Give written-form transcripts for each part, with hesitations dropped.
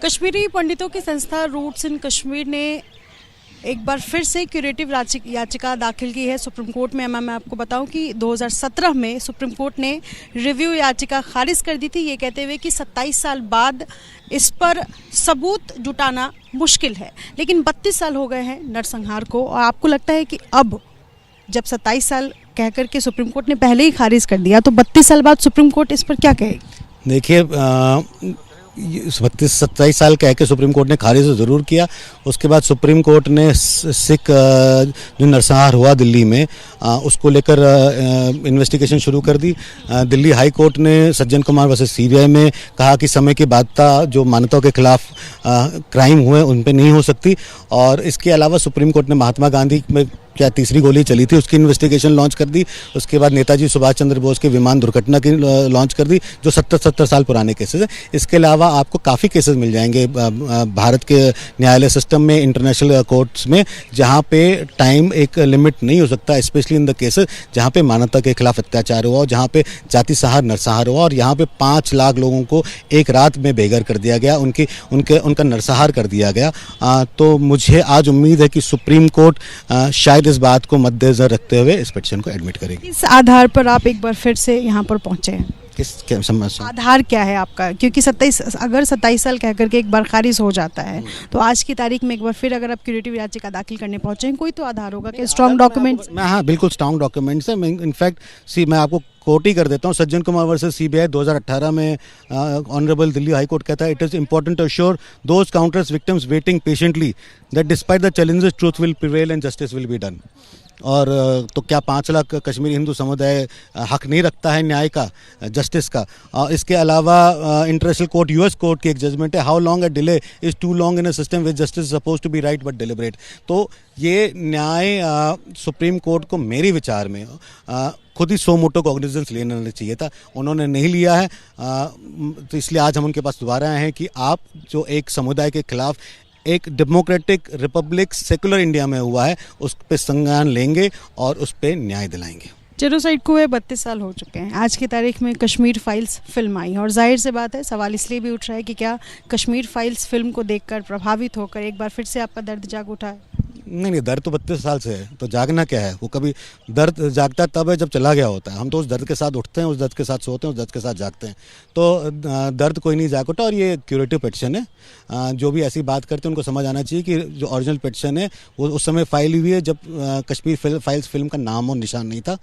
कश्मीरी पंडितों की संस्था रूट्स इन कश्मीर ने एक बार फिर से क्यूरेटिव याचिका दाखिल की है सुप्रीम कोर्ट में। मैं आपको बताऊं कि 2017 में सुप्रीम कोर्ट ने रिव्यू याचिका खारिज कर दी थी, ये कहते हुए कि 27 साल बाद इस पर सबूत जुटाना मुश्किल है। लेकिन 32 साल हो गए हैं नरसंहार को, और आपको लगता है कि अब जब 27 साल कहकर के सुप्रीम कोर्ट ने पहले ही खारिज कर दिया, तो 32 साल बाद सुप्रीम कोर्ट इस पर क्या कहेगी? देखिए, 27 साल कह के सुप्रीम कोर्ट ने खारिज तो ज़रूर किया। उसके बाद सुप्रीम कोर्ट ने सिख जो नरसंहार हुआ दिल्ली में, उसको लेकर इन्वेस्टिगेशन शुरू कर दी। दिल्ली हाई कोर्ट ने सज्जन कुमार वर्सेस सीबीआई में कहा कि समय की बाध्यता जो मानवता के खिलाफ क्राइम हुए उन पे नहीं हो सकती। और इसके अलावा सुप्रीम कोर्ट ने महात्मा गांधी में क्या तीसरी गोली चली थी उसकी इन्वेस्टिगेशन लॉन्च कर दी। उसके बाद नेताजी सुभाष चंद्र बोस के विमान दुर्घटना की लॉन्च कर दी, जो 70 साल पुराने केसेस हैं। इसके अलावा आपको काफ़ी केसेस मिल जाएंगे भारत के न्यायालय सिस्टम में, इंटरनेशनल कोर्ट्स में, जहाँ पे टाइम एक लिमिट नहीं हो सकता, स्पेशली इन द केसेस जहाँ पे मानवता के खिलाफ अत्याचार हुआ, जहाँ पे जाति सहार नरसंहार हुआ, और यहाँ पे 5 लाख लोगों को एक रात में बेघर कर दिया गया, उनका नरसंहार कर दिया गया। तो मुझे आज उम्मीद है कि सुप्रीम कोर्ट शायद इस बात को मद्देनजर रखते हुए इस पिटीशन को एडमिट करेगी। इस आधार पर आप एक बार फिर से यहाँ पर पहुंचे हैं, किस समस्या आधार क्या है आपका? क्योंकि 27 साल कह करके एक बार खारिज हो जाता है, तो आज की तारीख में एक बार फिर अगर आप क्यूरेटिव याचिका दाखिल करने पहुंचे हैं, कोई तो आधार होगा कि स्ट्रॉन्ग डॉक्यूमेंट्स? हाँ, बिल्कुल स्ट्रॉन्ग डॉक्यूमेंट्स है। इनफैक्ट मैं आपको कोट ही कर देता हूँ। सज्जन कुमार वर्सेस सीबीआई 2018 में ऑनरेबल दिल्ली हाई कोर्ट कहता है, it is important to assure those countless victims waiting patiently that despite the challenges truth will prevail and justice will be done. और तो क्या 5 लाख कश्मीरी हिंदू समुदाय हक नहीं रखता है न्याय का, जस्टिस का? इसके अलावा इंटरनेशनल कोर्ट, यूएस कोर्ट की एक जजमेंट है, how long a delay is too long in a system which justice suppose to be right but deliberate. तो ये न्याय सुप्रीम कोर्ट को मेरे विचार में खुद ही सो मोटो कॉग्निजेंस लेना चाहिए था, उन्होंने नहीं लिया है। तो इसलिए आज हम उनके पास दोबारा आए हैं कि आप जो एक समुदाय के खिलाफ एक डेमोक्रेटिक रिपब्लिक सेकुलर इंडिया में हुआ है, उस पर संज्ञान लेंगे और उस पर न्याय दिलाएंगे। जेनोसाइड को 32 साल हो चुके हैं। आज की तारीख में कश्मीर फाइल्स फिल्म आई, और जाहिर से बात है, सवाल इसलिए भी उठ रहा है कि क्या कश्मीर फाइल्स फिल्म को देखकर प्रभावित होकर एक बार फिर से आपका दर्द जाग उठा है? नहीं, दर्द तो 32 साल से है, तो जागना क्या है? वो कभी दर्द जागता तब है जब चला गया होता है। हम तो उस दर्द के साथ उठते हैं, उस दर्द के साथ सोते हैं, उस दर्द के साथ जागते हैं। तो दर्द कोई नहीं जाग उठा। और ये क्यूरेटिव पिटीशन है, जो भी ऐसी बात करते हैं उनको समझ आना चाहिए कि जो ओरिजिनल पिटीशन है वो उस समय फाइल हुई है जब कश्मीर फाइल्स फिल्म का नाम और निशान नहीं था।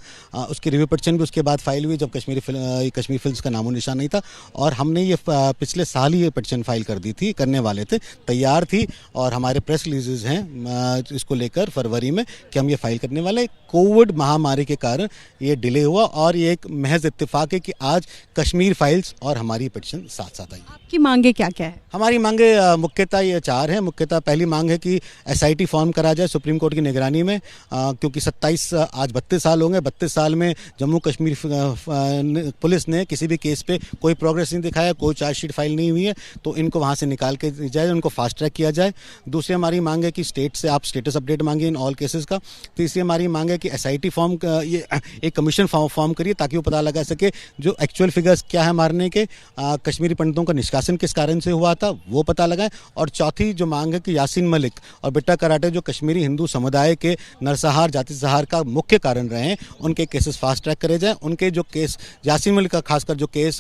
उसकी रिव्यू पिटीशन भी उसके बाद फाइल हुई जब कश्मीर फिल्म्स का नाम और निशान नहीं था। और हमने ये पिछले साल ही ये पिटीशन फाइल कर दी थी, करने वाले थे, तैयार थी, और हमारे प्रेस रिलीजेज हैं इसको लेकर फरवरी में कि हम ये फाइल करने वाले। कोविड महामारी के कारण ये डिले हुआ, और ये एक महज इत्तेफाक है कि आज कश्मीर फाइल्स और हमारी पिटीशन साथ साथ आई। आपकी मांगे क्या क्या है? हमारी मांगे मुख्यतः ये 4 हैं। मुख्यतः पहली मांग है कि एसआईटी फॉर्म करा जाए सुप्रीम कोर्ट की निगरानी में, क्योंकि 32 साल होंगे। 32 साल में जम्मू कश्मीर पुलिस ने किसी भी केस पे कोई प्रोग्रेस नहीं दिखाया, कोई चार्जशीट फाइल नहीं हुई है, तो इनको वहाँ से निकाल के जाए, उनको फास्ट ट्रैक किया जाए। दूसरी हमारी मांग है कि स्टेट से आप स्टेटस अपडेट मांगिए इन ऑल केसेस का। तीसरी हमारी मांग है कि एसआईटी फॉर्म ये एक कमीशन फॉर्म करिए ताकि वो पता लगा सके जो एक्चुअल फिगर्स क्या है मारने के, कश्मीरी पंडितों का निष्कासन किस कारण से हुआ था वो पता लगाएं। और चौथी जो मांग है कि यासीन मलिक और बिट्टा कराटे जो कश्मीरी हिंदू समुदाय के नरसंहार, जाति सहार का मुख्य कारण रहे हैं, उनके केसेस फास्ट ट्रैक करे जाएं। उनके जो केस यासीन मलिक का खासकर जो केस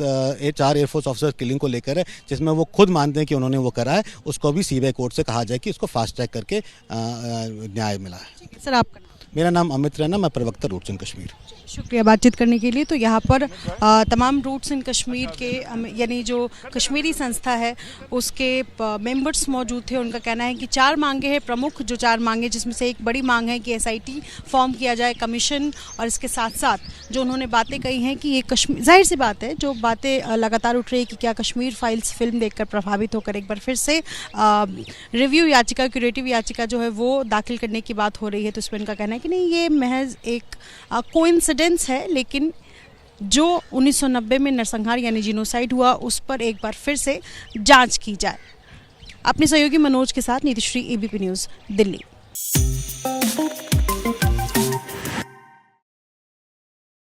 4 एयरफोर्स ऑफिसर किलिंग को लेकर है, जिसमें वो खुद मानते हैं कि उन्होंने वो करा है, उसको भी सीबीआई कोर्ट से कहा जाए कि उसको फास्ट ट्रैक करके न्याय मिला है। सर, आपका? मेरा नाम अमित रैना, मैं प्रवक्ता रूट्स इन कश्मीर। शुक्रिया बातचीत करने के लिए। तो यहाँ पर तमाम रूट्स इन कश्मीर के यानी जो कश्मीरी संस्था है उसके मेंबर्स मौजूद थे। उनका कहना है कि 4 मांगे हैं प्रमुख, जो 4 मांगे, जिसमें से एक बड़ी मांग है कि एसआईटी फॉर्म किया जाए, कमीशन, और इसके साथ साथ जो उन्होंने बातें कही हैं कि ये कश्मीर, जाहिर सी बात है, जो बातें लगातार उठ रही है कि क्या कश्मीर फाइल्स फिल्म देखकर प्रभावित होकर एक बार फिर से रिव्यू याचिका, क्यूरेटिव याचिका जो है वो दाखिल करने की बात हो रही है। तो इसमें उनका कहना है कि नहीं, ये महज एक कोइंसिडेंस है, लेकिन जो 1990 में नरसंहार यानी जीनोसाइड हुआ उस पर एक बार फिर से जांच की जाए। अपने सहयोगी मनोज के साथ नीतिश्री, एबीपी न्यूज़, दिल्ली।